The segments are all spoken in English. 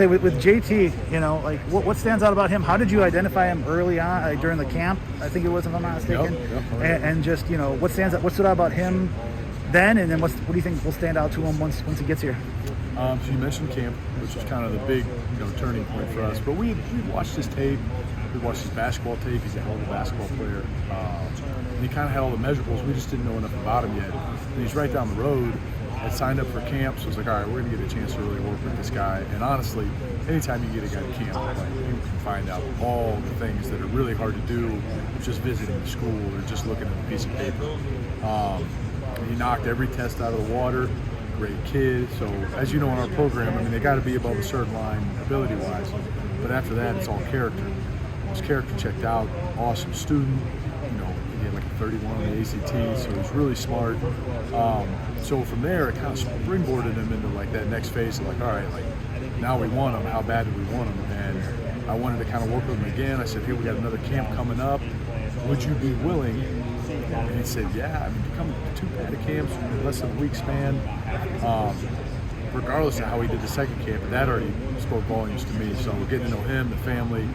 Hey, with JT, like what stands out about him? How did you identify him early on during the camp? I think it was, if I'm not mistaken. Yep. And just what stood out about him then, and then what do you think will stand out to him once he gets here? So you mentioned camp, which is kind of the big turning point for us. But we watched his tape. We watched his basketball tape. He's a hell of a basketball player. And he kind of had all the measurables. We just didn't know enough about him yet. And he's right down the road. Had signed up for camp, so I was like, all right, we're going to get a chance to really work with this guy. And honestly, anytime you get a guy to camp, like, you can find out all the things that are really hard to do just visiting the school or just looking at a piece of paper. He knocked every test out of the water. Great kid. So as you know in our program, I mean, they got to be above a certain line ability-wise. But after that, it's all character. His character checked out. Awesome student. He had like a 31 on the ACT, so he's really smart. So from there, it kind of springboarded him into like that next phase of like, all right, like now we want him. How bad do we want him? And I wanted to kind of work with him again. I said, hey, we got another camp coming up. Would you be willing? And he said, yeah. I mean, to come to 2 padded camps in less than a week span, regardless of how he did the second camp, that already spoke volumes to me. So we're getting to know him, the family.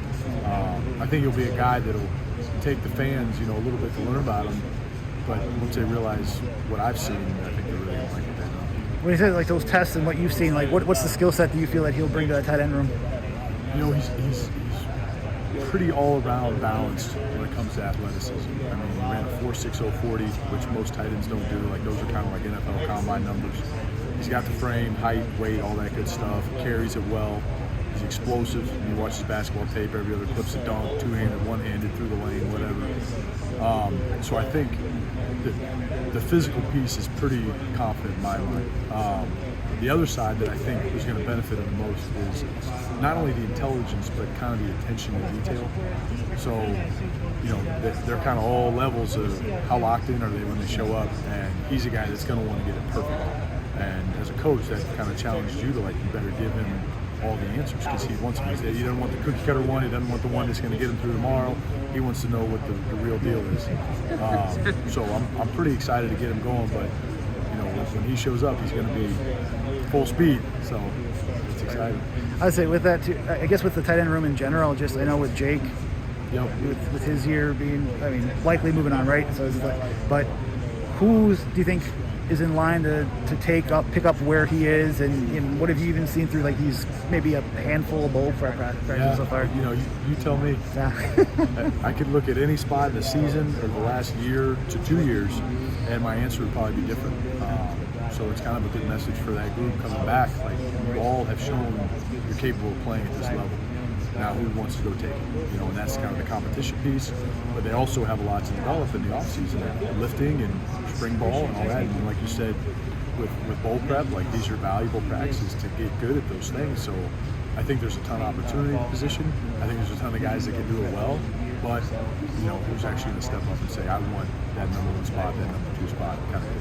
I think he'll be a guy that'll take the fans, a little bit to learn about him. But once they realize what I've seen, I think they're really going to like what they know. When you say like those tests and what you've seen, like what's the skill set that you feel that he'll bring to that tight end room? He's pretty all-around balanced when it comes to athleticism. I mean, he ran a 4.60 40, which most tight ends don't do. Like those are kind of like NFL combine numbers. He's got the frame, height, weight, all that good stuff. Carries it well. He's explosive. You watch his basketball tape, every other clip's a dunk, two-handed, one-handed, through the lane, whatever. So I think the physical piece is pretty confident in my mind. The other side that I think is going to benefit him the most is not only the intelligence, but kind of the attention to detail. So, they're kind of all levels of how locked in are they when they show up, and he's a guy that's going to want to get it perfect. And as a coach, that kind of challenged you to like, you better give him all the answers because he wants him. He doesn't want the cookie cutter one. He doesn't want the one that's going to get him through tomorrow. He wants to know what the real deal is. So I'm pretty excited to get him going. But when he shows up, he's going to be full speed. So it's exciting. I'd say with that too. I guess with the tight end room in general, just I know with Jake, with his year being, likely moving on, right? So, but do you think is in line to pick up where he is, and what have you even seen through like these maybe a handful of bowl practices so far? You tell me. Yeah. I could look at any spot in the season or the last year to 2 years, and my answer would probably be different. So it's kind of a good message for that group coming back. Like, you all have shown you're capable of playing at this level. Now, who wants to go take it? And that's kind of the competition piece. But they also have a lot to develop in the offseason, lifting and spring ball and all that. And like you said, with bowl prep, like these are valuable practices to get good at those things. So I think there's a ton of opportunity in the position. I think there's a ton of guys that can do it well. But, who's actually going to step up and say, I want that number 1 spot, that number 2 spot, kind of.